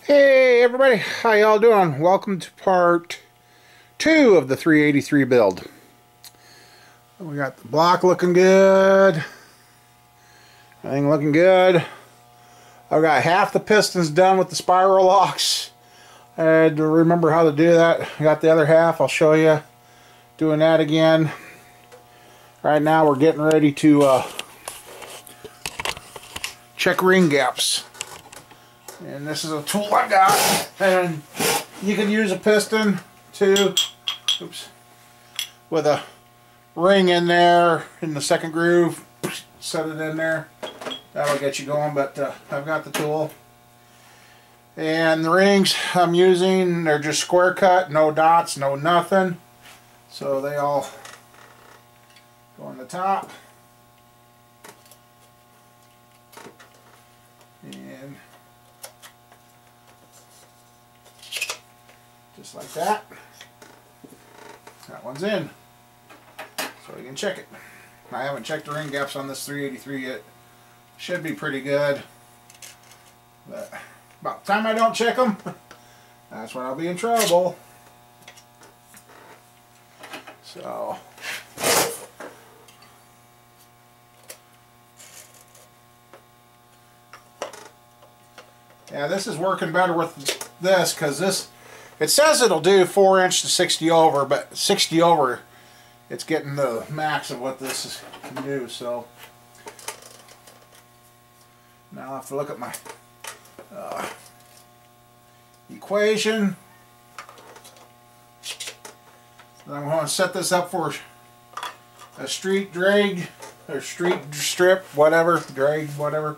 Hey everybody, how y'all doing? Welcome to part 2 of the 383 build. We got the block looking good. Everything looking good. I've got half the pistons done with the spiral locks. I had to remember how to do that. I got the other half. I'll show you doing that again. Right now we're getting ready to check ring gaps. And this is a tool I got, and you can use a piston too, with a ring in there in the second groove. Set it in there, that'll get you going. But I've got the tool, and the rings I'm using, they're just square cut, no dots, no nothing, so they all go on the top. And just like that. That one's in. So you can check it. I haven't checked the ring gaps on this 383 yet. Should be pretty good. But about the time I don't check them, that's when I'll be in trouble. So yeah, this is working better with this, because this, it says it'll do 4" to 60 over, but 60 over, it's getting the max of what this can do. So now I'll have to look at my equation. And I'm going to set this up for a street drag, or street strip, whatever, drag, whatever.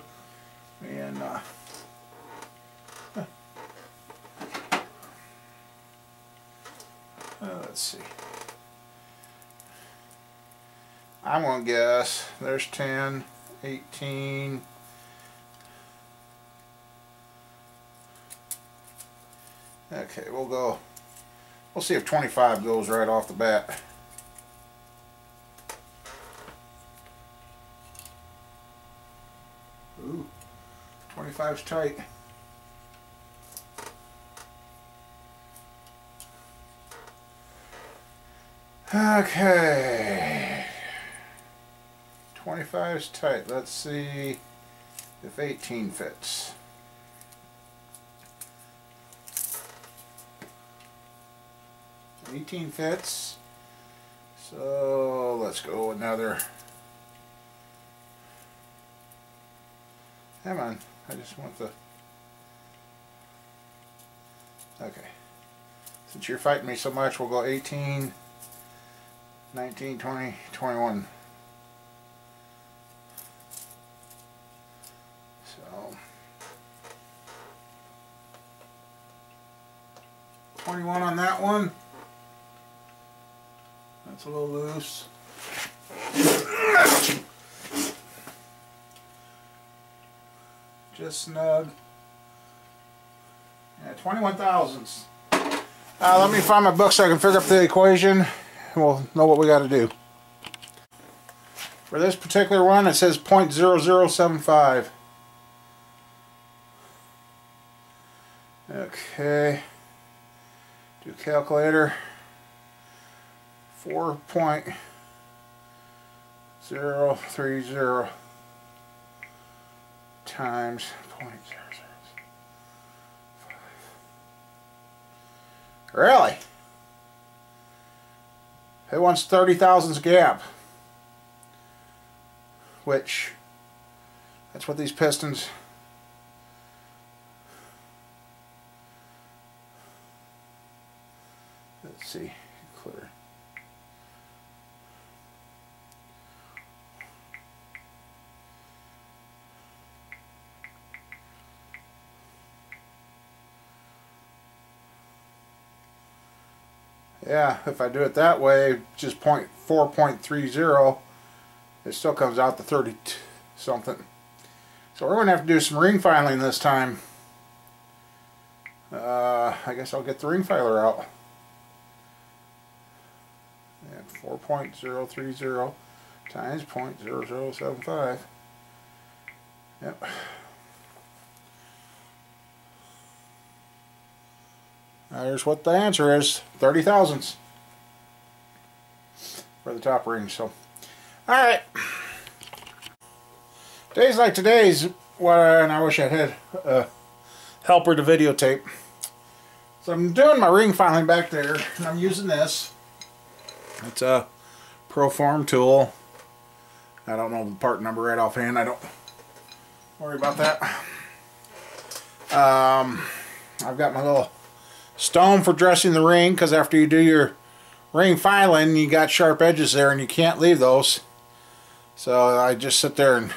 And let's see. I'm going to guess there's 10, 18. Okay, we'll see if 25 goes right off the bat. Ooh, 25's tight. Okay, 25's tight. Let's see if 18 fits. $18 fits. So let's go another. Come on, I just want the. Okay, since you're fighting me so much, we'll go 18. 19, 20, 21. So 21 on that one. That's a little loose. Just snug. Yeah, 21 thousandths. Let me find my book so I can figure out the equation. We'll know what we got to do. For this particular one, it says 0.0075. Okay. Do calculator. 4.030 times 0.005. Really? It wants 30 thousandths gap, which, that's what these pistons, let's see, clear. Yeah, if I do it that way, just 4.30, it still comes out to 30 something. So we're going to have to do some ring filing this time. I guess I'll get the ring filer out. And 4.030 times 0.0075. Yep. There's what the answer is. 30 thousandths for the top ring. So, alright. Days like today's, and I wish I had a helper to videotape. So I'm doing my ring filing back there, and I'm using this. It's a Proform tool. I don't know the part number right offhand. I don't worry about that. I've got my little stone for dressing the ring, because after you do your ring filing, you got sharp edges there, and you can't leave those. So I just sit there and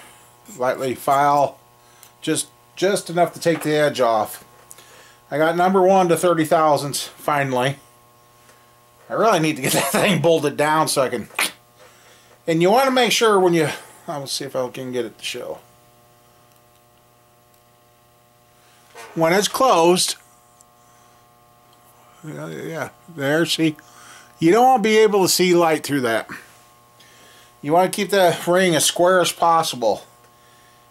lightly file, just enough to take the edge off. I got number 1 to 30 thousandths finally. I really need to get that thing bolted down so I can. And you want to make sure when you. I'll see if I can get it to show. When it's closed. Yeah, there. See, you don't want to be able to see light through that. You want to keep the ring as square as possible.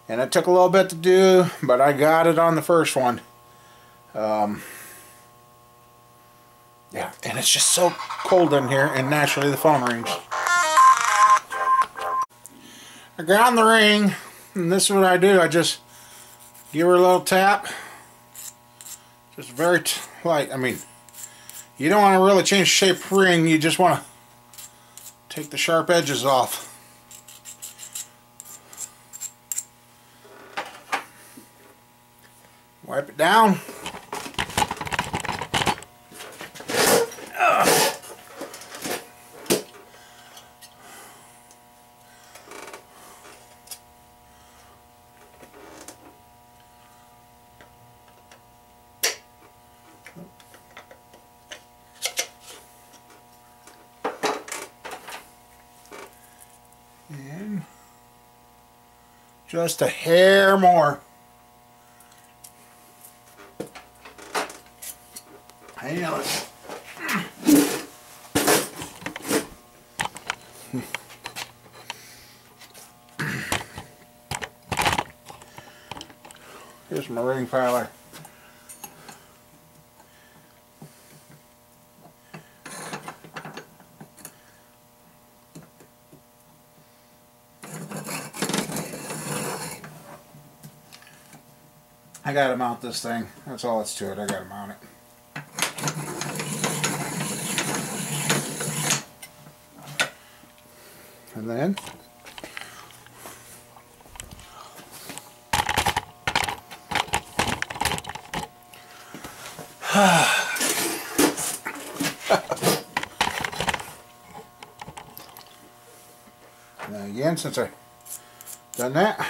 And it took a little bit to do, but I got it on the first one. Yeah, and it's just so cold in here, and naturally the phone rings. I ground the ring, and this is what I do. I just give her a little tap. Just very light. I mean, you don't want to really change the shape of the ring. You just want to take the sharp edges off. Wipe it down. And just a hair more. Hang on. Here's my ring filer. I gotta mount this thing. That's all that's to it. I gotta mount it. And then and again, since I've done that,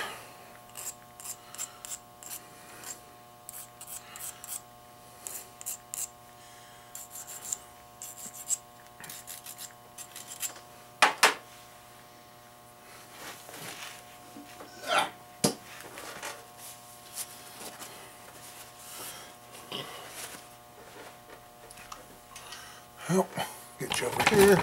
oh, get you over here.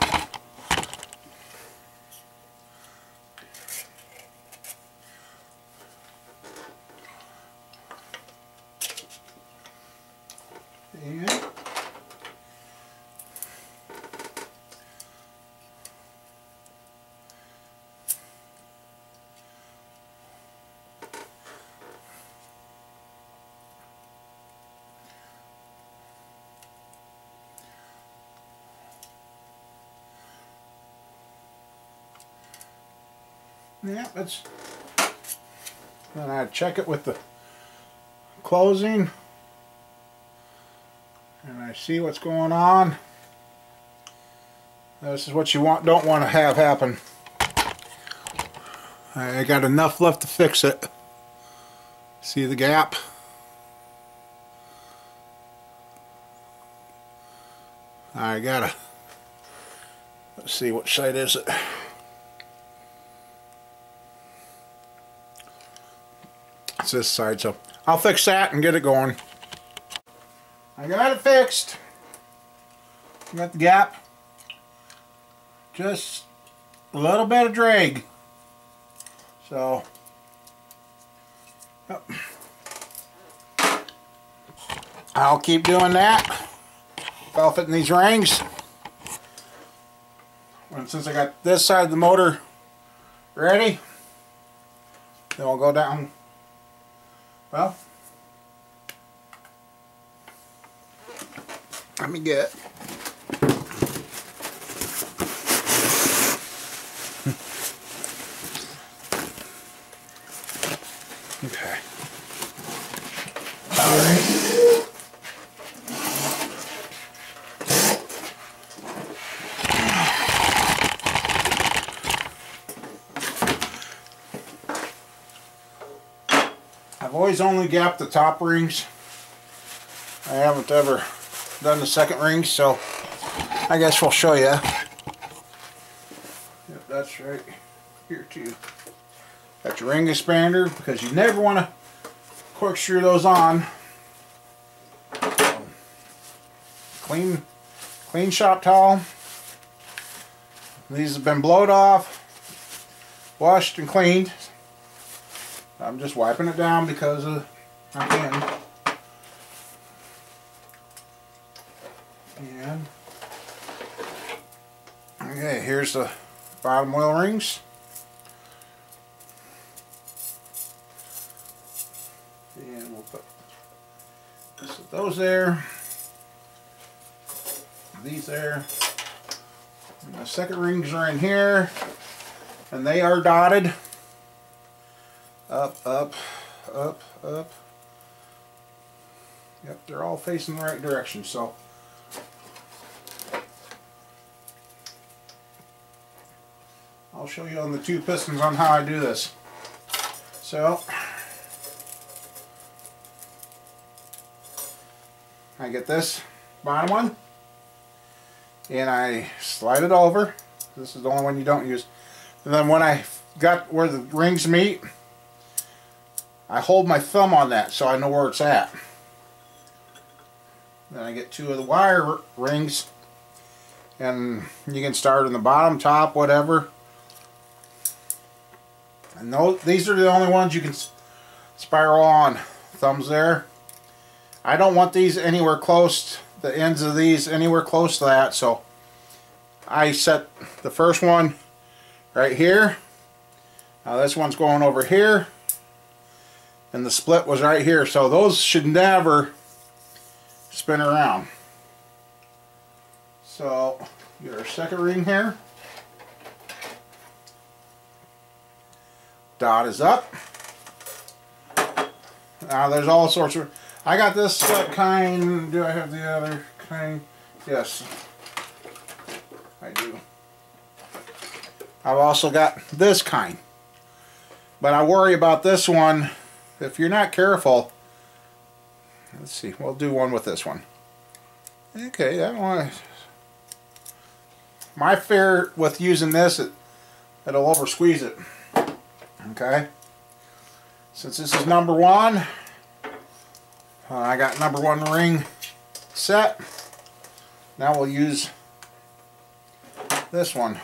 And yeah, that's. Then I check it with the closing, and I see what's going on. This is what you don't want to have happen. I got enough left to fix it. See the gap? I gotta. Let's see, what side is it? It's this side, so I'll fix that and get it going. I got it fixed. Got the gap. Just a little bit of drag. So, yep. I'll keep doing that I'll fit in these rings. And since I got this side of the motor ready, then we'll go down. Well, let me get. Okay. All right. I've always only gapped the top rings. I haven't ever done the second ring, so I guess we'll show you. Yep, that's right here too. Got your ring expander, because you never want to corkscrew those on. Clean shop towel. These have been blowed off, washed and cleaned. I'm just wiping it down because I can. And okay, here's the bottom oil rings. And we'll put those there, these there. And the second rings are in here, and they are dotted. Up, up, up, up. Yep, they're all facing the right direction, so I'll show you on the two pistons on how I do this. So I get this bottom one and I slide it over. This is the only one you don't use. And then when I got where the rings meet, I hold my thumb on that so I know where it's at. Then I get two of the wire rings, and you can start in the bottom, top, whatever. And these are the only ones you can spiral on. Thumbs there. I don't want these anywhere close, the ends of these anywhere close to that, so I set the first one right here. Now this one's going over here, and the split was right here, so those should never spin around. So get our second ring here. Dot is up. Now there's all sorts of, I got this kind. Do I have the other kind? Yes, I do. I've also got this kind, but I worry about this one. If you're not careful, let's see, we'll do one with this one. Okay, that one. My fear with using this, it'll over squeeze it. Okay, since this is number one, I got number one ring set. Now we'll use this one.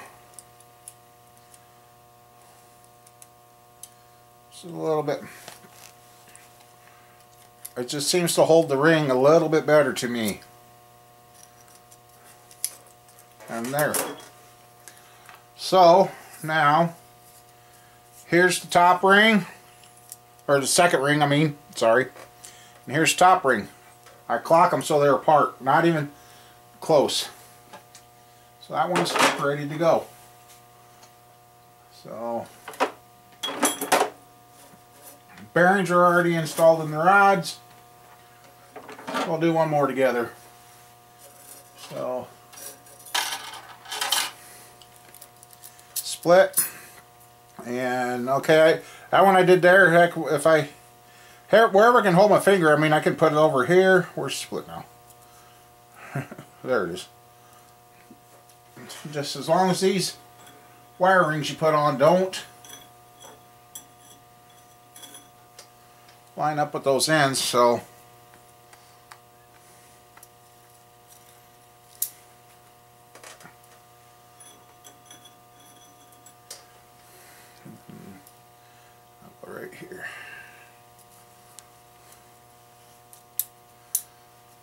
Just a little bit. It just seems to hold the ring a little bit better to me. And there. So now here's the top ring, or the second ring, I mean, sorry. And here's the top ring. I clock them so they're apart, not even close. So that one's ready to go. So bearings are already installed in the rods. We'll do one more together. So split, and okay, that one I did there. Heck, if I wherever I can hold my finger, I mean, I can put it over here. Where's split now? There it is. Just as long as these wire rings you put on don't line up with those ends, so I'll put right here.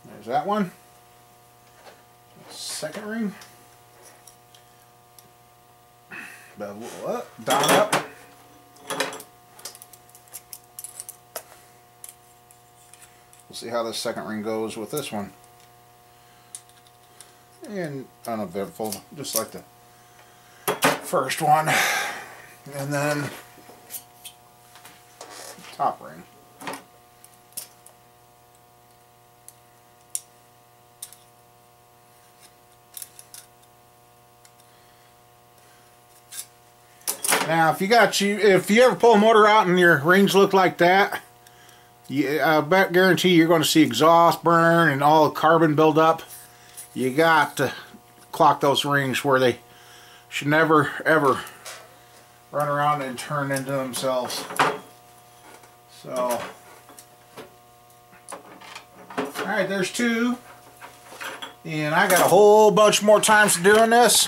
There's that one. second ring. Bevel up, down up. We'll see how this second ring goes with this one. And uneventful, just like the first one. And then top ring. Now, if you ever pull a motor out and your rings look like that, I guarantee you're going to see exhaust burn and all the carbon build up. You got to clock those rings where they should never ever run around and turn into themselves. So, alright, there's two. And I got a whole bunch more times to doing this.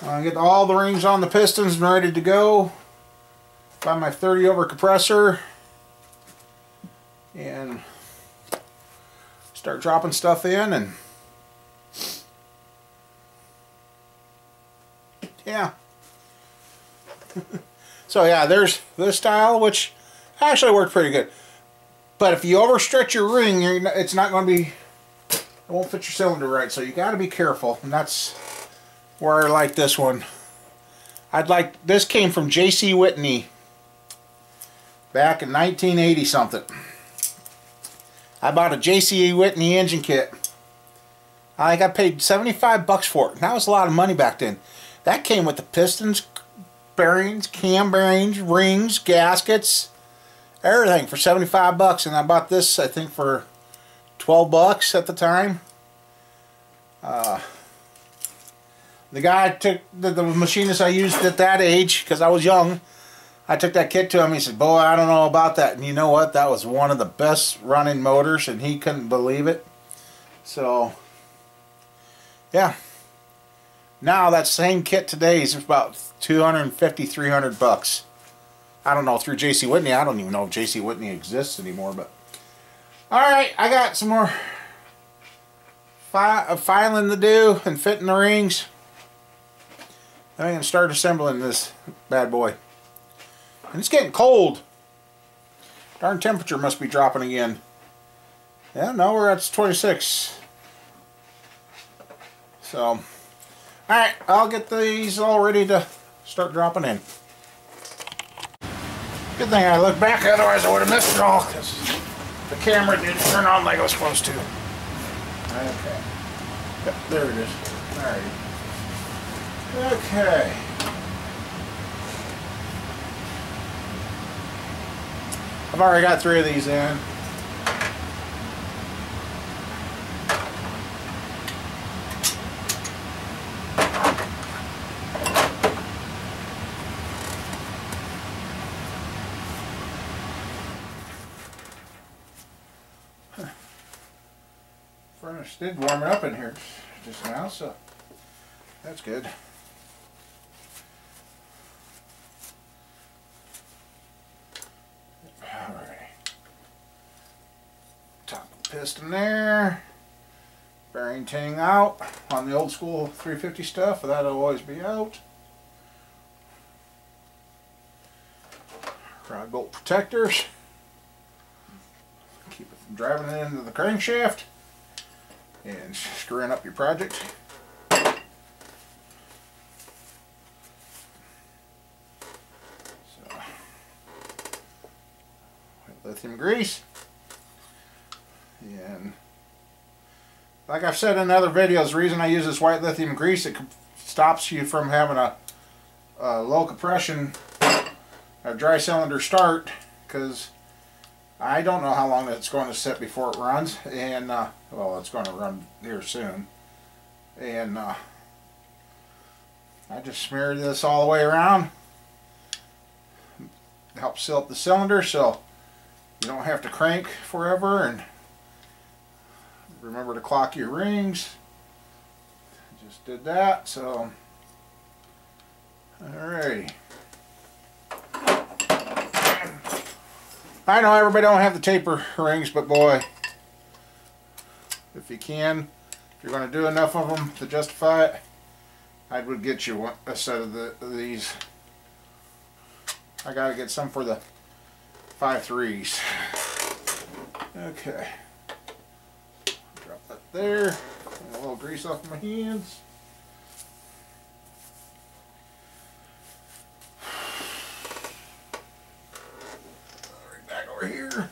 I get all the rings on the pistons and ready to go. Find my 30 over compressor and start dropping stuff in, and yeah. So yeah, there's this style, which actually worked pretty good. But if you overstretch your ring, it's not going to be, it won't fit your cylinder right. So you got to be careful, and that's where I like this one. This came from J.C. Whitney back in 1980 something. I bought a J.C. Whitney engine kit. I think I paid 75 bucks for it. And that was a lot of money back then. That came with the pistons, bearings, cam bearings, rings, gaskets, everything for 75 bucks. And I bought this, I think, for 12 bucks at the time. The guy took the machinist I used at that age, because I was young, I took that kit to him. He said, boy, I don't know about that. And you know what? That was one of the best running motors, and he couldn't believe it. So, yeah. Now that same kit today is about 250, 300 bucks. I don't know, through J.C. Whitney. I don't even know if J.C. Whitney exists anymore. But alright, I got some more filing to do and fitting the rings. Then I'm going to start assembling this bad boy. And it's getting cold. Darn temperature must be dropping again. Yeah, no, we're at 26. So, alright, I'll get these all ready to start dropping in. Good thing I looked back, otherwise I would have missed it all, because the camera didn't turn on like it was supposed to. Okay. Yep, there it is. Alrighty. Okay. I've already got 3 of these in. Furnace did warm it up in here just now, so that's good. Piston there, bearing ting out on the old school 350 stuff, that'll always be out. Rod bolt protectors, keep it from driving it into the crankshaft and screwing up your project. So, lithium grease. And like I've said in other videos, the reason I use this white lithium grease, it stops you from having a low compression or dry cylinder start, because I don't know how long it's going to sit before it runs, and well, it's going to run here soon. And I just smear this all the way around. It helps seal up the cylinder so you don't have to crank forever. And remember to clock your rings. Just did that, so alrighty. I know everybody don't have the taper rings, but boy, if you can, If you're going to do enough of them to justify it, I would get you a set of these. I got to get some for the 5.3s. Okay. Drop that there. And a little grease off my hands. Right back over here.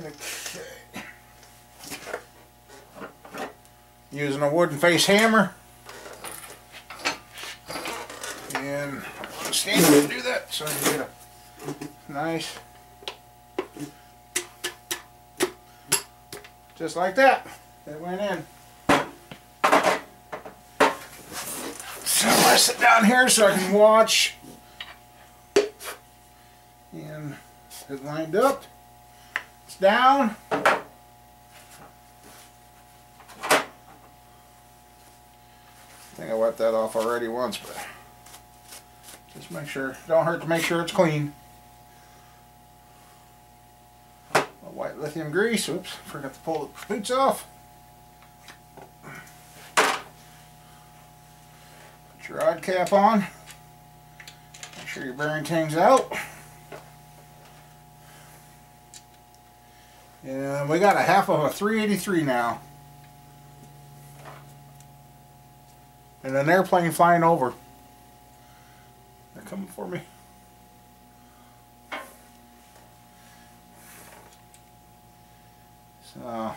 Okay. Using a wooden face hammer. And I'm standing to do that so I can get a nice, just like that. That went in. So I sit down here so I can watch. And it's lined up. It's down. I think I wiped that off already once, but just make sure. Don't hurt to make sure it's clean. A white lithium grease. Oops, forgot to pull the boots off. Put your rod cap on. Make sure your bearing tang's out. And we got a half of a 383 now. And an airplane flying over. They're coming for me. So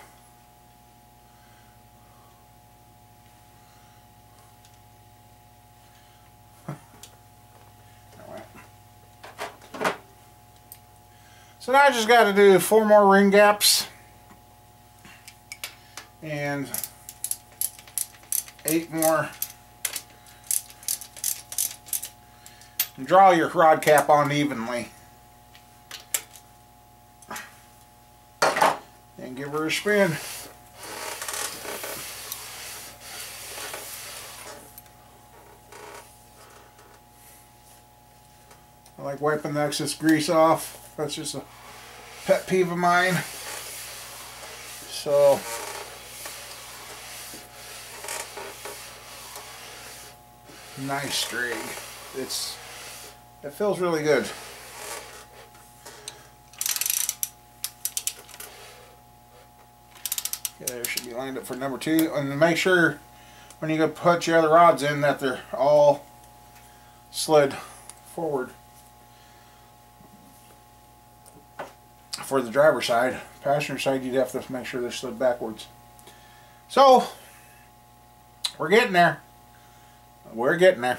so now I just got to do 4 more ring gaps and 8 more. And draw your rod cap on evenly. And give her a spin. I like wiping the excess grease off. That's just a pet peeve of mine. So nice drag. It feels really good. Okay, there should be lined up for number 2. And make sure when you go put your other rods in that they're all slid forward. For the driver's side. Passenger side, you'd have to make sure they're slid backwards. So, we're getting there. We're getting there.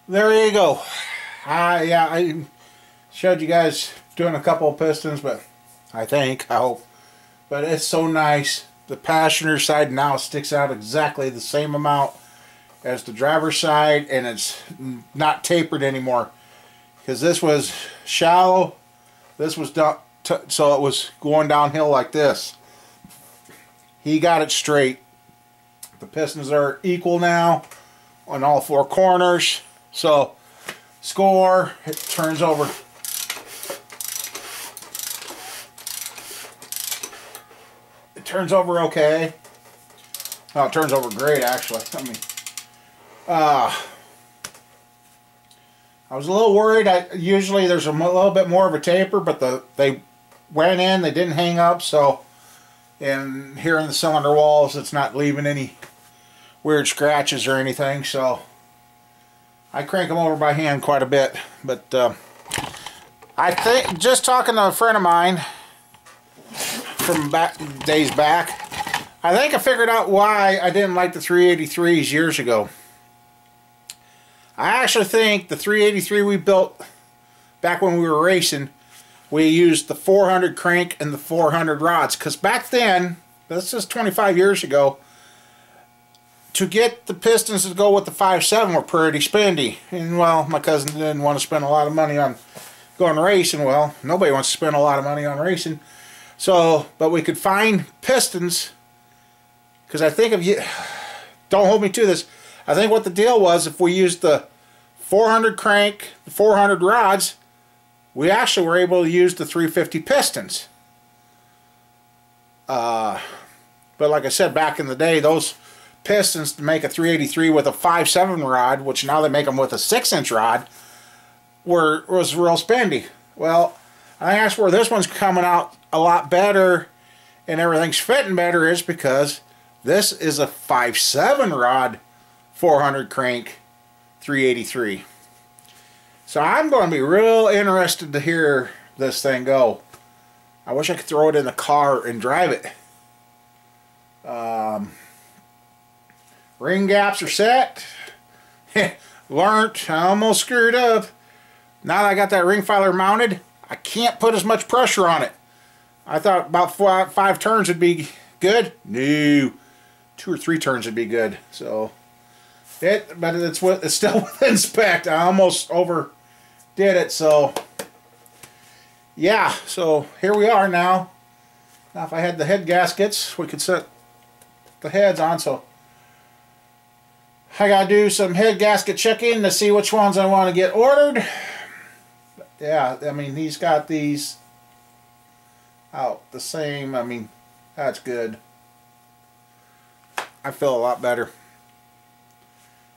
There you go. Yeah, I showed you guys doing a couple of pistons, but I hope. But it's so nice. The passenger side now sticks out exactly the same amount as the driver's side, and it's not tapered anymore. Because this was shallow, this was so it was going downhill like this. He got it straight. The pistons are equal now on all 4 corners. So, score, it turns over. It turns over okay. Oh, it turns over great, actually. I mean, I was a little worried. Usually there's a little bit more of a taper, but they went in, they didn't hang up, so, and here in the cylinder walls, it's not leaving any weird scratches or anything, so I crank them over by hand quite a bit. But I think, just talking to a friend of mine from days back, I think I figured out why I didn't like the 383s years ago. I actually think the 383 we built back when we were racing, we used the 400 crank and the 400 rods. Because back then, this is 25 years ago, to get the pistons to go with the 5.7 were pretty spendy. And, well, my cousin didn't want to spend a lot of money on going racing. Well, nobody wants to spend a lot of money on racing. So, but we could find pistons, because I think don't hold me to this, I think what the deal was, if we used the 400 crank, the 400 rods, we actually were able to use the 350 pistons. But like I said, back in the day, those pistons to make a 383 with a 5.7 rod, which now they make them with a 6-inch rod, was real spendy. Well, I think that's where this one's coming out a lot better and everything's fitting better, is because this is a 5.7 rod 400 crank 383. So I'm going to be real interested to hear this thing go. I wish I could throw it in the car and drive it. Ring gaps are set. Learned. I almost screwed up. Now that I got that ring filer mounted, I can't put as much pressure on it. I thought about 5 turns would be good. No, 2 or 3 turns would be good. So but it's still within spec. I almost overdid it. So yeah. So here we are now. Now, if I had the head gaskets, we could set the heads on. So I gotta do some head gasket checking to see which ones I want to get ordered. But yeah, I mean, he's got these out the same. I mean, that's good. I feel a lot better.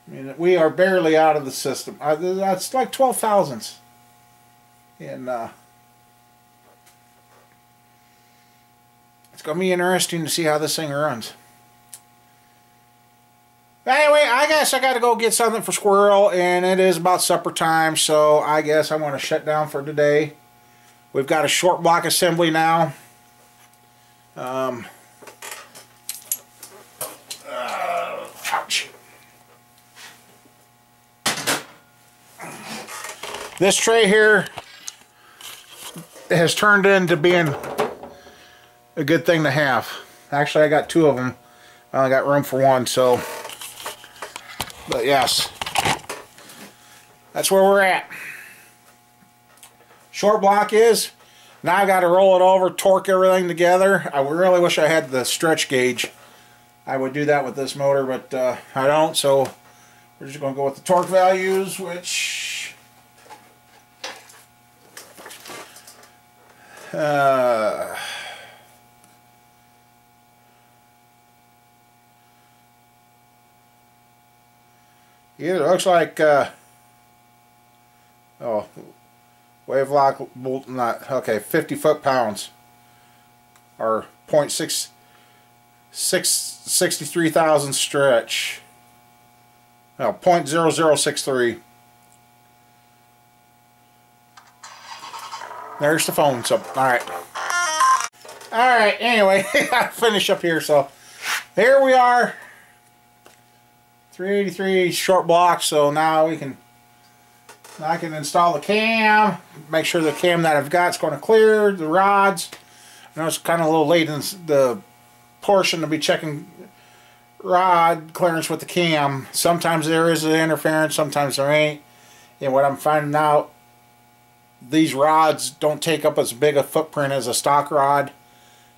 I mean, we are barely out of the system. That's like 12 thousandths. And it's going to be interesting to see how this thing runs. Anyway, I guess I got to go get something for Squirrel, and it is about supper time, so I guess I want to shut down for today. We've got a short block assembly now. Ouch. This tray here has turned into being a good thing to have. Actually, I got 2 of them. I only got room for 1, so. But yes, that's where we're at. Short block is. Now I got to roll it over, torque everything together. I really wish I had the stretch gauge. I would do that with this motor, but I don't. So we're just going to go with the torque values, which either looks like oh, wave lock bolt, not okay, 50 foot-pounds or 0.63 stretch. No, 0.0063. There's the phone. So alright, anyway, I'll finish up here. So here we are, 383 short block. So now I can install the cam, make sure the cam that I've got is going to clear the rods. I know it's kind of a little late in the portion to be checking rod clearance with the cam. Sometimes there is an interference, sometimes there ain't. And what I'm finding out, these rods don't take up as big a footprint as a stock rod.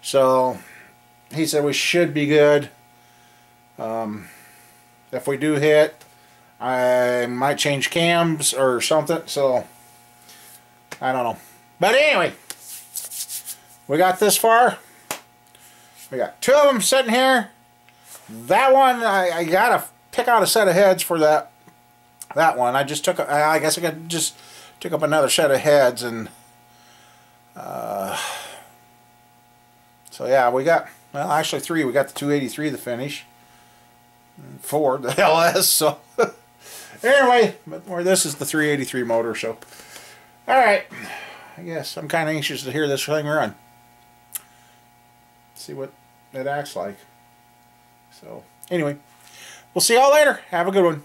So he said we should be good. If we do hit, I might change cams or something. So I don't know. But anyway, we got this far. We got 2 of them sitting here. That one, I gotta pick out a set of heads for that one. I just took, I guess I just took up another set of heads, and so yeah, we got, well, actually 3. We got the 283 the finish, and 4 the LS. So anyway, but where this is the 383 motor. So all right, I guess I'm kind of anxious to hear this thing run. See what it acts like. So anyway, we'll see y'all later. Have a good one.